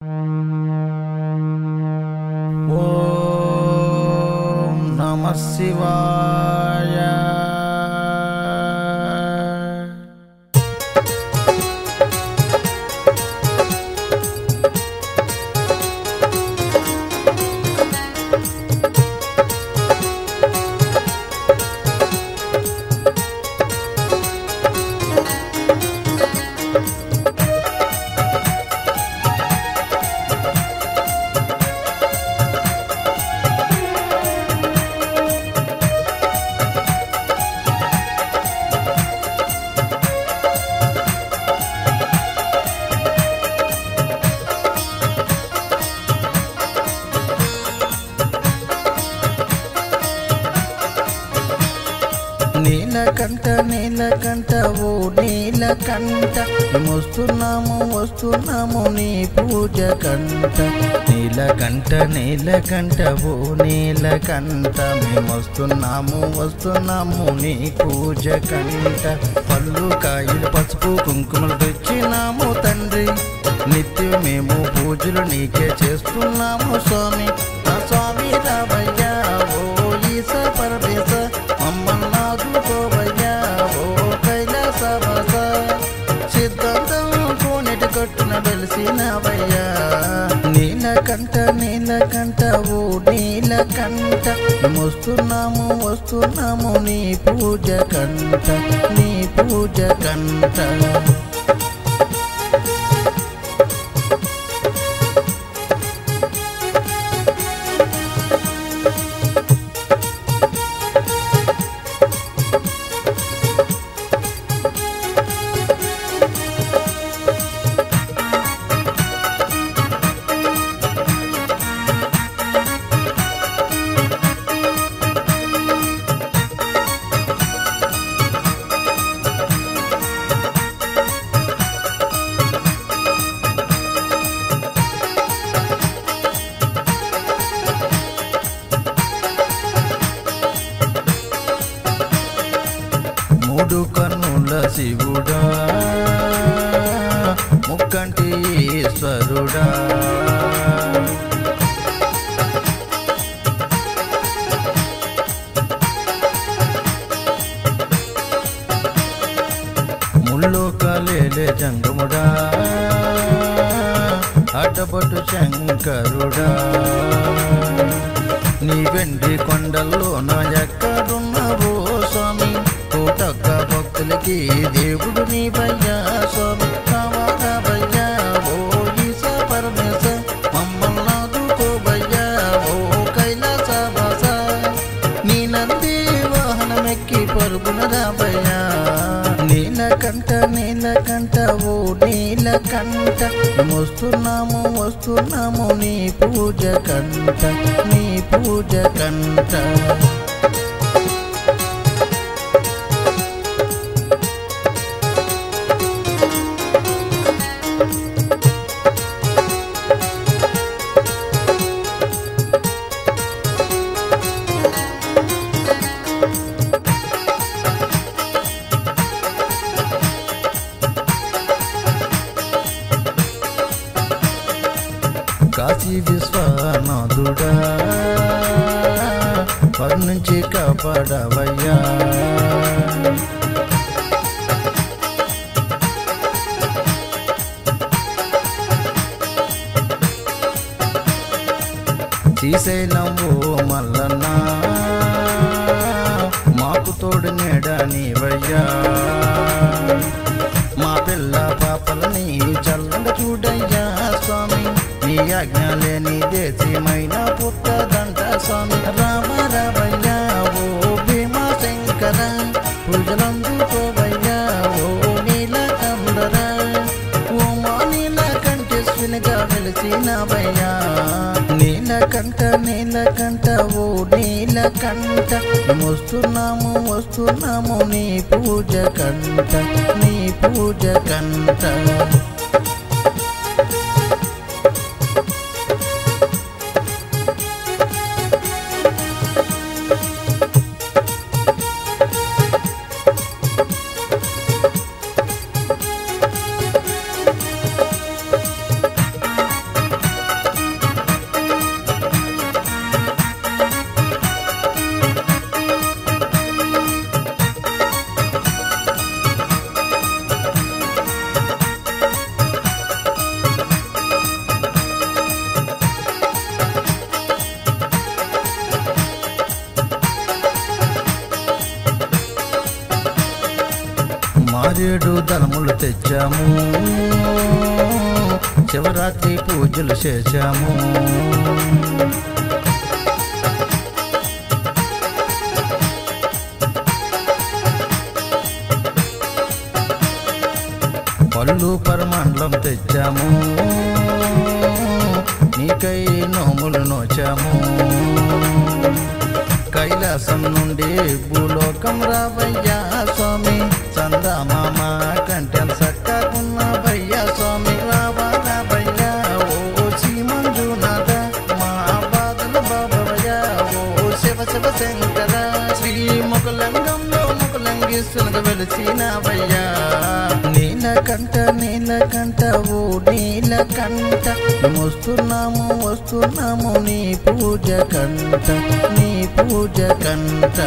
ఓం నమః శివాయ. నీలకంఠ నీలకంఠ ఓ నీలకంఠ వస్తున్నాము నీ పూజ కంట. నీలకంఠ నీలకంఠ ఓ నీలకంఠ వస్తున్నాము నీ పూజ కంట. పళ్ళు కాయలు పసుపు కుంకుమలు తెచ్చినాము తండ్రి, నిత్యం మేము పూజలు నీకే చేస్తున్నాము స్వామి. నా స్వామి రావయ్యా ఓ ఈశ పరమేశ, మమ్మల్ని ఆదుకోవయ్యా ఓ కైలాసవాస. సిద్ధాంతం కోనెటి కట్టున వెలిసినవయ్యా. నీలకంఠ నీలకంఠ ఓ నీలకంఠ వస్తున్నాము నీ పూజ కంట, నీ పూజ కంట. మూడు కన్నుల శివుడా, ముక్కంటి ఈశ్వరుడా, ముల్లోకాలేలే జంగముడా, అడ్డపట్టు శంకరుడా. నీ వెండి కొండల్లో నా ఎక్కడున్నావో స్వామి, కోటక్క భక్తులకి దేవుడు నీవయ్యా స్వామి. రావయ్యా ఓ ఈశ పరమేశ, మమ్మల్ని ఆదుకోవయ్యా ఓ కైలాసవాస. నీ నంది వాహనమెక్కి పరుగున రావయ్యా. నీలకంఠ నీలకంఠ ఓ నీలకంఠ వస్తున్నాము నీ పూజ కంట, నీ పూజ కంట. కాశీ విశ్వనాథుడా, వారి నుంచి కాపాడవయ్యా. శ్రీశైలం ఓ మల్లన్న, మాకు తోడు నీడ నీవయ్యా. మా పిల్ల పాపలని చల్లంగా చూడయ్యా స్వామి. నీ ఆజ్ఞలే నీ దేశమైన పుట్టదంట స్వామి. రావయ్యా ఓ భీమశంకర, పూజలందుకోవయ్యా ఓ నీలకంఠర. ఓ మా నీలకంఠేశ్వనిగా వెలిసినవయ్యా. నీలకంఠ నీలకంఠ ఓ నీలకంఠ వస్తున్నాము నీ పూజ కంట, నీ పూజ కంట. 7 ధనములు తెచ్చాము, శివరాత్రి పూజలు చేశాము. పళ్ళు పరమాండం తెచ్చాము, నీకై నోములు నోచాము. కైలాసం నుండి భూలోకం రావయ్యా స్వామి, చందమామ కంటెం సక్కకున్నవయ్యా స్వామి. రావా రావయ్యా ఓ శ్రీమంజునాథ, మా బాధలు బాబవయ్యా ఓ శివ శివ శంకర. శ్రీ ముకులంగంలో ముకులంగేశ్వరుడు వెలిసినవయ్యా. నీలకంఠ నీలకంఠ ఓ నీలకంఠ, వస్తున్నాము వస్తున్నాము నీ పూజ కంట, నీ పూజ కంట.